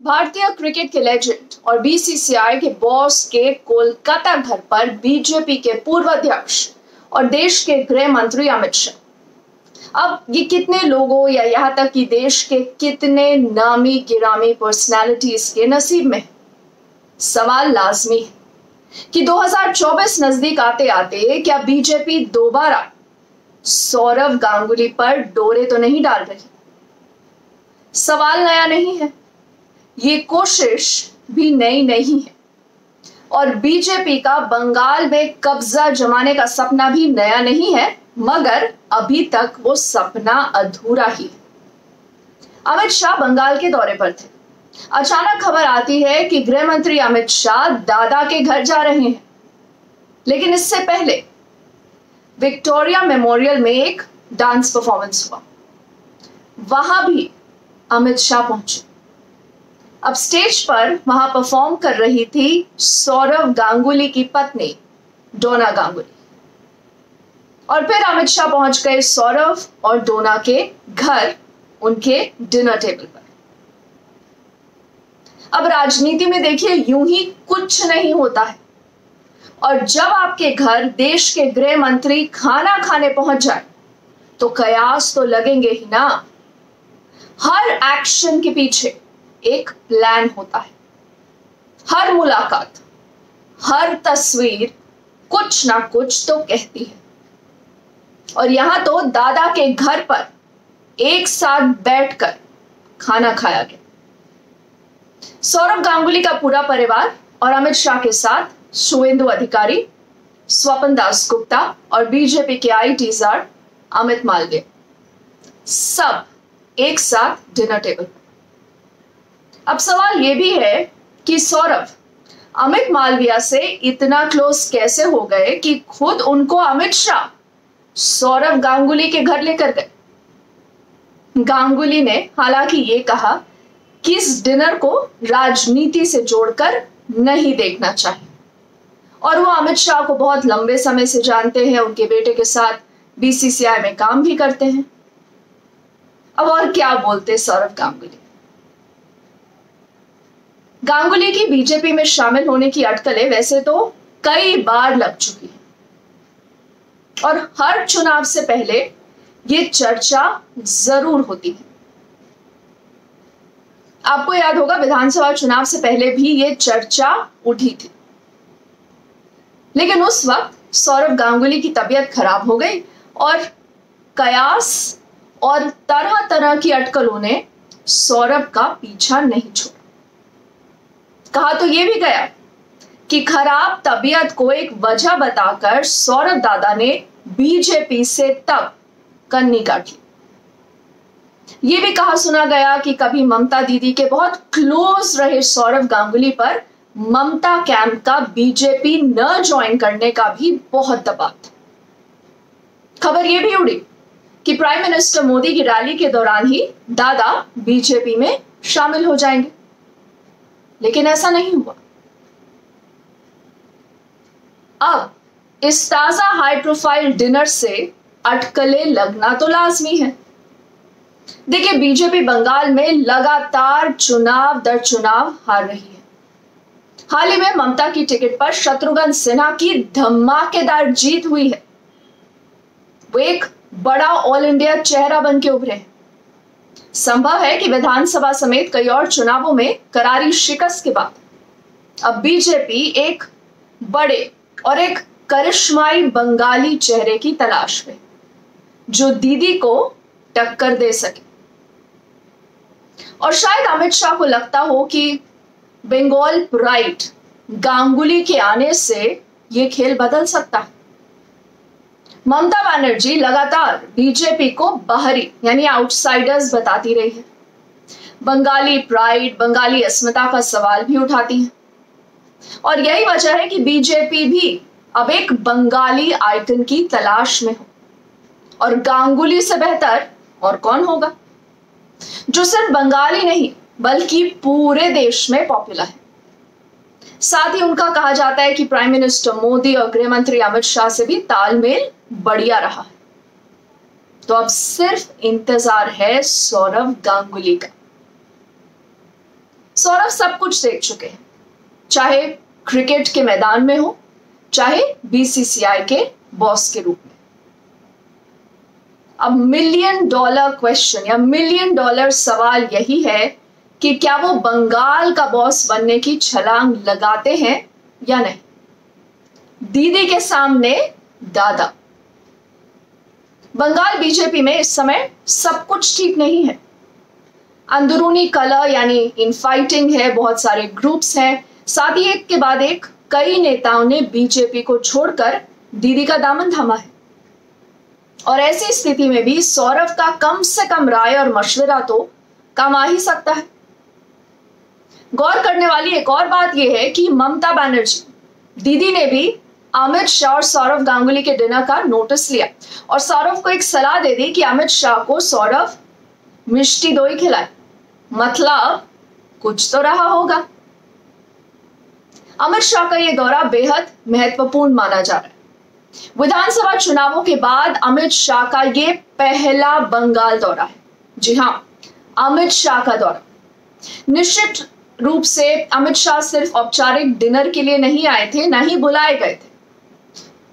भारतीय क्रिकेट के लेजेंड और बीसीसीआई के बॉस के कोलकाता घर पर बीजेपी के पूर्व अध्यक्ष और देश के गृह मंत्री अमित शाह। अब ये कितने लोगों या यहाँ तक कि देश के कितने नामी गिरामी पर्सनालिटीज के नसीब में? सवाल लाजमी है कि 2024 नजदीक आते आते क्या बीजेपी दोबारा सौरव गांगुली पर डोरे तो नहीं डाल रही? सवाल नया नहीं है, ये कोशिश भी नई नहीं है और बीजेपी का बंगाल में कब्जा जमाने का सपना भी नया नहीं है, मगर अभी तक वो सपना अधूरा ही है। अमित शाह बंगाल के दौरे पर थे। अचानक खबर आती है कि गृह मंत्री अमित शाह दादा के घर जा रहे हैं, लेकिन इससे पहले विक्टोरिया मेमोरियल में एक डांस परफॉर्मेंस हुआ, वहां भी अमित शाह पहुंचे। अब स्टेज पर वहां परफॉर्म कर रही थी सौरव गांगुली की पत्नी डोना गांगुली और फिर अमित शाह पहुंच गए सौरव और डोना के घर, उनके डिनर टेबल पर। अब राजनीति में देखिए यूं ही कुछ नहीं होता है और जब आपके घर देश के गृह मंत्री खाना खाने पहुंच जाए तो कयास तो लगेंगे ही ना। हर एक्शन के पीछे एक प्लान होता है। हर मुलाकात, हर तस्वीर कुछ ना कुछ तो कहती है और यहां तो दादा के घर पर एक साथ बैठकर खाना खाया गया। सौरव गांगुली का पूरा परिवार और अमित शाह के साथ शुवेंदु अधिकारी, स्वपन दास गुप्ता और बीजेपी के आईटीज़ार अमित मालवीय, सब एक साथ डिनर टेबल पर। अब सवाल यह भी है कि सौरव अमित मालवीय से इतना क्लोज कैसे हो गए कि खुद उनको अमित शाह सौरव गांगुली के घर लेकर गए। गांगुली ने हालांकि ये कहा कि इस डिनर को राजनीति से जोड़कर नहीं देखना चाहिए और वो अमित शाह को बहुत लंबे समय से जानते हैं, उनके बेटे के साथ बीसीसीआई में काम भी करते हैं। अब और क्या बोलते सौरव गांगुली। गांगुली की बीजेपी में शामिल होने की अटकलें वैसे तो कई बार लग चुकी है और हर चुनाव से पहले ये चर्चा जरूर होती है। आपको याद होगा विधानसभा चुनाव से पहले भी ये चर्चा उठी थी, लेकिन उस वक्त सौरव गांगुली की तबीयत खराब हो गई और कयास और तरह तरह की अटकलों ने सौरभ का पीछा नहीं छोड़ा। कहा तो यह भी गया कि खराब तबीयत को एक वजह बताकर सौरभ दादा ने बीजेपी से तब कन्नी काटी। यह भी कहा सुना गया कि कभी ममता दीदी के बहुत क्लोज रहे सौरव गांगुली पर ममता कैंप का बीजेपी न ज्वाइन करने का भी बहुत दबाव था। खबर यह भी उड़ी कि प्राइम मिनिस्टर मोदी की रैली के दौरान ही दादा बीजेपी में शामिल हो जाएंगे, लेकिन ऐसा नहीं हुआ। अब इस ताजा हाई प्रोफाइल डिनर से अटकलें लगना तो लाजमी है। देखिए बीजेपी बंगाल में लगातार चुनाव दर चुनाव हार रही है। हाल ही में ममता की टिकट पर शत्रुघ्न सिन्हा की धमाकेदार जीत हुई है। वो एक बड़ा ऑल इंडिया चेहरा बन के उभरे हैं। संभव है कि विधानसभा समेत कई और चुनावों में करारी शिकस्त के बाद अब बीजेपी एक बड़े और एक करिश्माई बंगाली चेहरे की तलाश में, जो दीदी को टक्कर दे सके। और शायद अमित शाह को लगता हो कि बंगाल प्राइड गांगुली के आने से यह खेल बदल सकता है। ममता बनर्जी लगातार बीजेपी को बाहरी यानी आउटसाइडर्स बताती रही है। बंगाली प्राइड, बंगाली अस्मिता का सवाल भी उठाती है और यही वजह है कि बीजेपी भी अब एक बंगाली आइकन की तलाश में हो और गांगुली से बेहतर और कौन होगा, जो सिर्फ बंगाली नहीं बल्कि पूरे देश में पॉपुलर है। साथ ही उनका कहा जाता है कि प्राइम मिनिस्टर मोदी और गृह मंत्री अमित शाह से भी तालमेल बढ़िया रहा है। तो अब सिर्फ इंतजार है सौरव गांगुली का। सौरव सब कुछ देख चुके हैं, चाहे क्रिकेट के मैदान में हो, चाहे बीसीसीआई के बॉस के रूप में। अब $1 मिलियन क्वेश्चन या $1 मिलियन सवाल यही है कि क्या वो बंगाल का बॉस बनने की छलांग लगाते हैं या नहीं। दीदी के सामने दादा। बंगाल बीजेपी में इस समय सब कुछ ठीक नहीं है। अंदरूनी कलह यानी इनफाइटिंग है, बहुत सारे ग्रुप्स हैं, साथ ही एक के बाद एक कई नेताओं ने बीजेपी को छोड़कर दीदी का दामन थामा है। और ऐसी स्थिति में भी सौरव का कम से कम राय और मशवरा तो काम आ ही सकता है। गौर करने वाली एक और बात यह है कि ममता बनर्जी दीदी ने भी अमित शाह और सौरव गांगुली के डिनर का नोटिस लिया और सौरव को एक सलाह दे दी कि अमित शाह को सौरव मिष्टी दोई खिलाए। मतलब कुछ तो रहा होगा। अमित शाह का यह दौरा बेहद महत्वपूर्ण माना जा रहा है। विधानसभा चुनावों के बाद अमित शाह का यह पहला बंगाल दौरा है। जी हां, अमित शाह का दौरा। निश्चित रूप से अमित शाह सिर्फ औपचारिक डिनर के लिए नहीं आए थे, न ही बुलाए गए थे।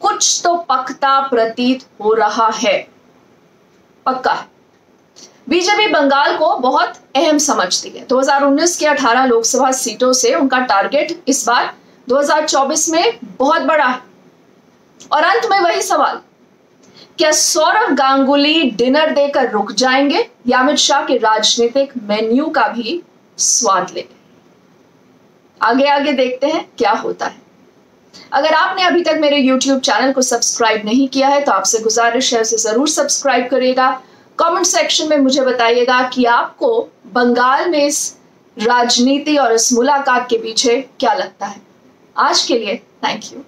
कुछ तो पक्का प्रतीत हो रहा है, पक्का है। बीजेपी बंगाल को बहुत अहम समझती है। 2019 के 18 लोकसभा सीटों से उनका टारगेट इस बार 2024 में बहुत बड़ा है। और अंत में वही सवाल, क्या सौरव गांगुली डिनर देकर रुक जाएंगे या अमित शाह के राजनीतिक मेन्यू का भी स्वाद लेंगे। आगे आगे देखते हैं क्या होता है। अगर आपने अभी तक मेरे YouTube चैनल को सब्सक्राइब नहीं किया है तो आपसे गुजारिश है उसे जरूर सब्सक्राइब करिएगा। कमेंट सेक्शन में मुझे बताइएगा कि आपको बंगाल में इस राजनीति और इस मुलाकात के पीछे क्या लगता है। आज के लिए थैंक यू।